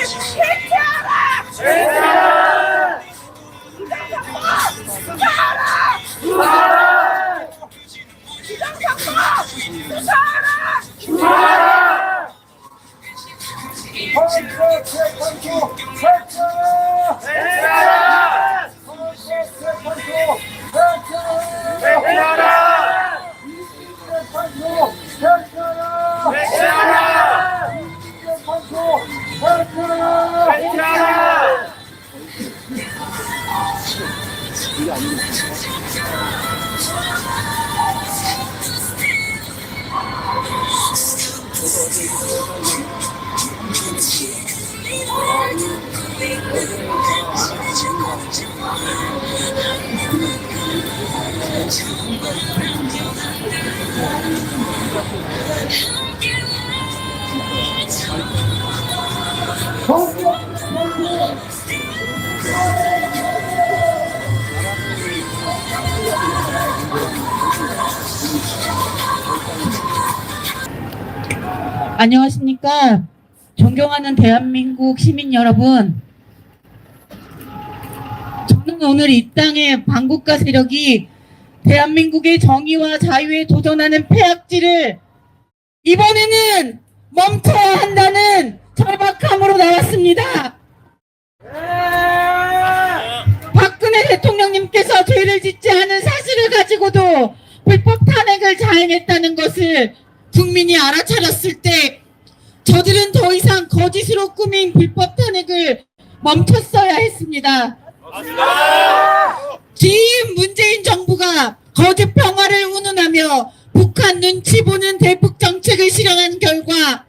해체하라! 해체하라! 비정상법 수사하라! 수사하라! 안녕하십니까. 존경하는 대한민국 시민 여러분. 저는 오늘 이 땅의 반국가 세력이 대한민국의 정의와 자유에 도전하는 폐악질을 이번에는 멈춰야 한다는 절박함으로 나왔습니다. 박근혜 대통령님께서 죄를 짓지 않은 사실을 가지고도 불법 탄핵을 자행했다는 것을 국민이 알아차렸을 때 저들은 더 이상 거짓으로 꾸민 불법 탄핵을 멈췄어야 했습니다. 지금 문재인 정부가 거짓 평화를 운운하며 북한 눈치 보는 대북 정책을 실현한 결과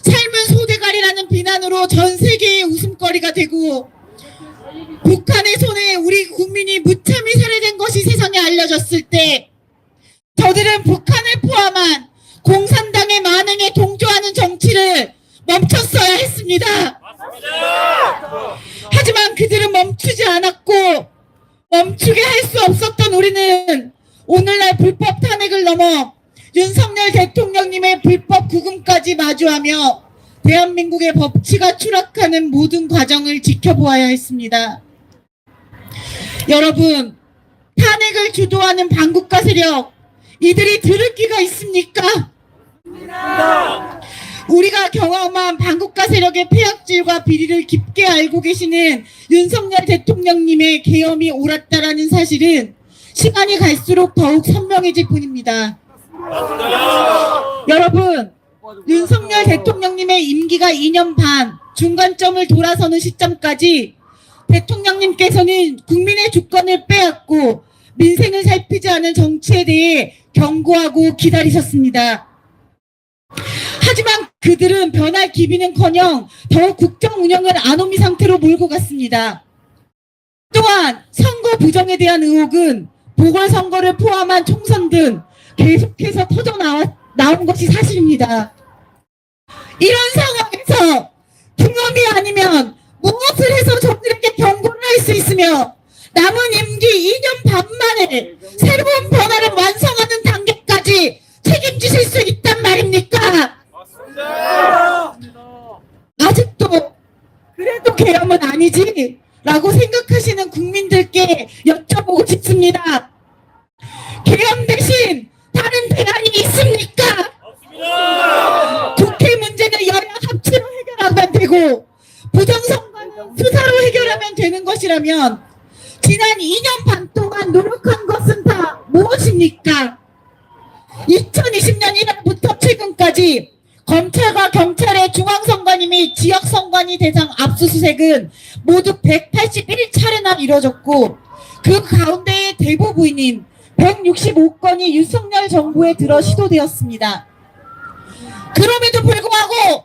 삶은 소대가리라는 비난으로 전 세계의 웃음거리가 되고 북한의 손에 우리 국민이 무참히 살해된 것이 세상에 알려졌을 때 저들은 북한을 포함한 공산당의 만행에 동조하는 정치를 멈췄어야 했습니다. 하지만 그들은 멈추지 않았고 멈추게 할 수 없었던 우리는 오늘날 불법 탄핵을 넘어 윤석열 대통령님의 불법 구금까지 마주하며 대한민국의 법치가 추락하는 모든 과정을 지켜보아야 했습니다. 여러분, 탄핵을 주도하는 반국가 세력, 이들이 들을 기가 있습니까? 우리가 경험한 반국가 세력의 폐악질과 비리를 깊게 알고 계시는 윤석열 대통령님의 계엄이 옳았다라는 사실은 시간이 갈수록 더욱 선명해질 뿐입니다. 여러분, 윤석열 대통령님의 임기가 2년 반, 중간점을 돌아서는 시점까지 대통령님께서는 국민의 주권을 빼앗고 민생을 살피지 않은 정치에 대해 경고하고 기다리셨습니다. 하지만 그들은 변할 기미는커녕 더욱 국정 운영을 아노미 상태로 몰고 갔습니다. 또한 선거 부정에 대한 의혹은 보궐선거를 포함한 총선 등 계속해서 터져나온 것이 사실입니다. 이런 상황에서 경험이 아니면 무엇을 해서 저들에게 경고를 할 수 있으며 남은 임기 2년 반 만에 새로운 변화를 완성하는 단계까지 책임지실 수 있단 말입니까? 맞습니다. 아직도 그래도 계엄은 아니지 라고 생각하시는 국민들께 여쭤보고 싶습니다. 계엄 대신 다른 대안이 있습니까? 없습니다. 국회 문제는 여야 합치로 해결하면 되고 부정선거는 수사로 해결하면 되는 것이라면 지난 2년 반 동안 노력한 것은 다 무엇입니까? 2020년 1월부터 최근까지 검찰과 경찰의 중앙선관위 및 지역선관위 대상 압수수색은 모두 181차례나 이뤄졌고 그 가운데의 대부분인 165건이 윤석열 정부에 들어 시도되었습니다. 그럼에도 불구하고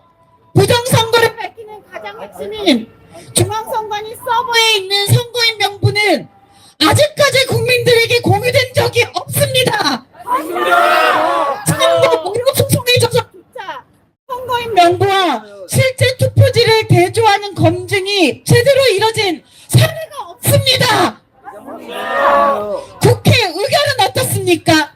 부정선거를 밝히는 가장 핵심인 중앙선관위 서버에 있는 선거인 명부는 아직까지 국민들에게 공유된 적이 없습니다. 선거 무료 소송에 있어서조차 선거인 명부와 실제 투표지를 대조하는 검증이 제대로 이뤄진 사례가 없습니다. 국회 의견은 어떻습니까?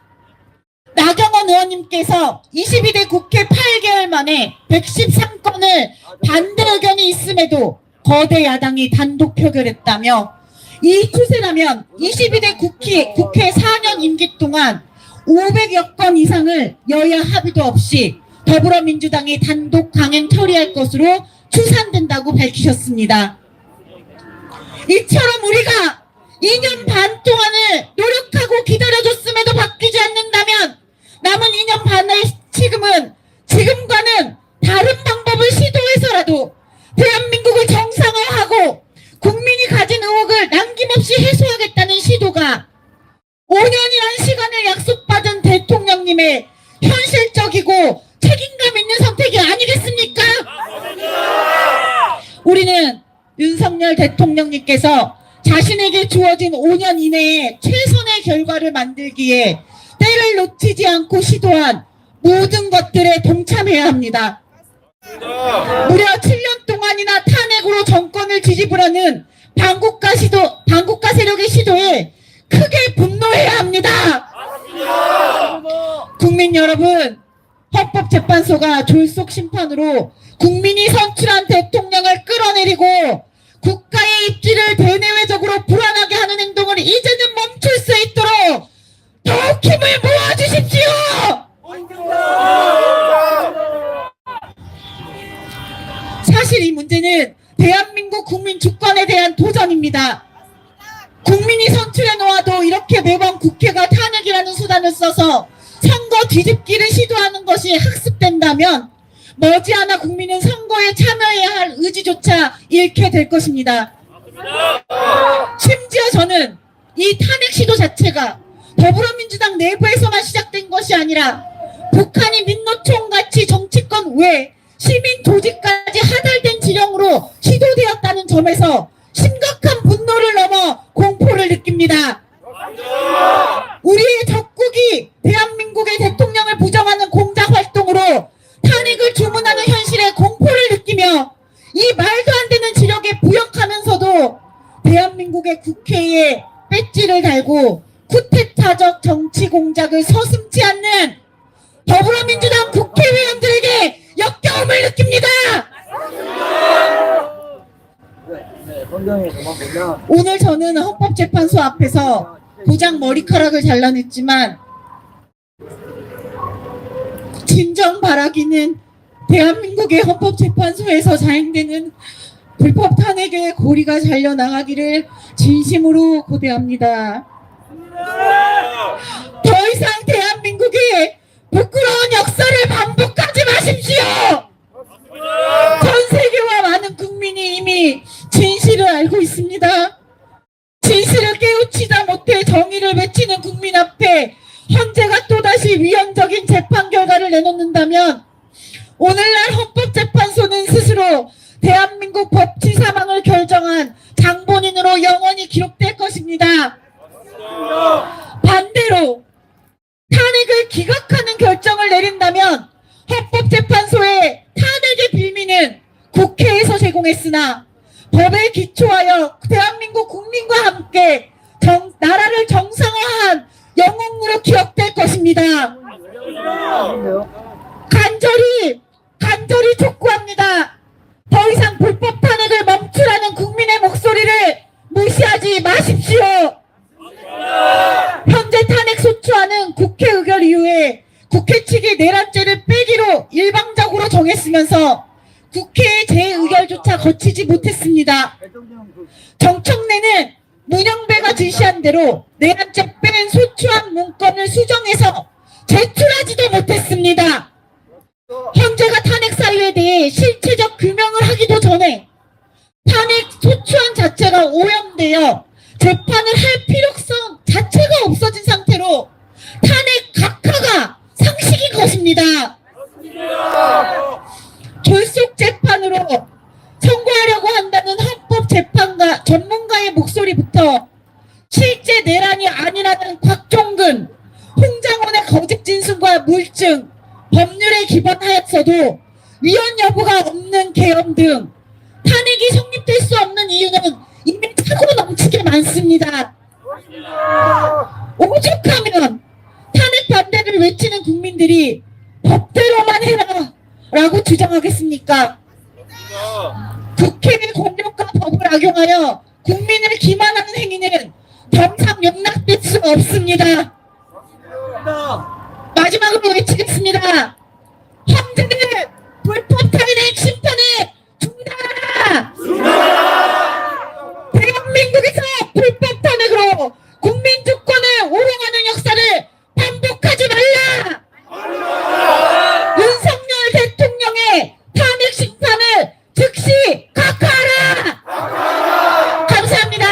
나경원 의원님께서 22대 국회 8개월 만에 113건을 반대 의견이 있음에도 거대 야당이 단독 표결했다며 이 추세라면 22대 국회 4년 임기 동안 500여 건 이상을 여야 합의도 없이 더불어민주당이 단독 강행 처리할 것으로 추산된다고 밝히셨습니다. 이처럼 우리가 2년 반 동안을 노력하고 기다려줬음에도 바뀌지 않는다면 남은 2년 반의 지금과는 다른 방법을 시도해서라도 대한민국을 정상화하고 국민이 가진 의혹을 남김없이 해소하겠다는 시도가 5년이란 시간을 약속받은 대통령님의 현실적이고 책임감 있는 선택이 아니겠습니까? 우리는 윤석열 대통령님께서 자신에게 주어진 5년 이내에 최선의 결과를 만들기에 때를 놓치지 않고 시도한 모든 것들에 동참해야 합니다. 무려 7년 동안이나 탄핵으로 정권을 뒤집으려는 반국가 세력의 시도에 크게 분노해야 합니다. 국민 여러분, 헌법재판소가 졸속 심판으로 국민이 선출한 대통령을 끌어내리고 국가의 입지를 대내외적으로 불안하게 하는 행동을 이제는 멈출 수 있도록 더욱 힘을 모아주십시오. 사실 이 문제는 대한민국 국민 주권에 대한 도전입니다. 국민이 선출해 놓아도 이렇게 매번 국회가 탄핵이라는 수단을 써서 선거 뒤집기를 시도하는 것이 학습된다면 머지않아 국민은 선거에 참여해야 할 의지조차 잃게 될 것입니다. 심지어 저는 이 탄핵 시도 자체가 더불어민주당 내부에서만 시작된 것이 아니라 북한이 민노총같이 정치권 외 시민 조직까지 하달된 지령으로 시도되었다는 점에서 심각한 분노를 넘어 공포를 느낍니다. 우리의 적국이 대한민국의 대통령을 부정하는 공작 활동으로 탄핵을 주문하는 현실에 공포를 느끼며 이 말도 안 되는 지력에 부역하면서도 대한민국의 국회에 배지를 달고 쿠데타적 정치 공작을 서슴지 않는 더불어민주당 국회의원들에게 역겨움을 느낍니다. 오늘 저는 헌법재판소 앞에서 고작 머리카락을 잘라냈지만 진정 바라기는 대한민국의 헌법재판소에서 자행되는 불법 탄핵의 고리가 잘려나가기를 진심으로 고대합니다. 더 이상 대한민국의 부끄러운 역사를 반복하지 마십시오. 전 세계와 많은 국민이 이미 진실을 알고 있습니다. 진실을 깨우치다 못해 정의를 외치는 국민 앞에 헌재가 또다시 위헌적인 재판 결과를 내놓는다면 오늘날 헌법재판소는 스스로 대한민국 법치 사망을 결정한 장본인으로 영원히 기록될 것입니다. 반대로 탄핵을 기각하는 결정을 내린다면 헌법재판소의 탄핵의 빌미는 국회에서 제공했으나 법에 기초하여 대한민국 국민과 함께 나라를 정상화한 영웅으로 기억될 것입니다. 간절히 촉구합니다. 더 이상 불법 탄핵을 멈추라는 국민의 목소리를 무시하지 마십시오. 현재 탄핵 소추안은 국회 의결 이후에 국회 측이 내란죄를 빼기로 일방적으로 정했으면서 국회의 재의결조차 거치지 못했습니다. 정청래는 문영배가 지시한 대로 내란죄 뺀 소추안 문건을 수정해서 제출하지도 못했습니다. 헌재가 탄핵 사유에 대해 실체적 규명을 하기도 전에 탄핵 소추안 자체가 오염되어 재판을 할 필요성 자체가 없어진 상태로 탄핵 각하가 상식인 것입니다. 졸속 재판으로 선고하려고 한다는 헌법재판가 전문가의 목소리부터 실제 내란이 아니라는 곽종근, 홍장원의 거짓 진술과 물증, 법률에 기반하였어도 위헌 여부가 없는 계엄 등 탄핵이 성립될 수 없는 이유는 이미 차고 넘치게 많습니다. 오죽하면 탄핵 반대를 외치는 국민들이 법대로만 해라 라고 주장하겠습니까? 국회의 권력과 법을 악용하여 국민을 기만하는 행위는 더 이상 용납될 수 없습니다. 마지막으로 외치겠습니다. 형제들, 불법 탈의된 심판을 중단하라! 대한민국에서 불법 탄핵으로 국민 주권을 오용하는 역사를 반복하지 말라! 윤석열 대통령의 탄핵 심판을 즉시 각하하라! 감사합니다.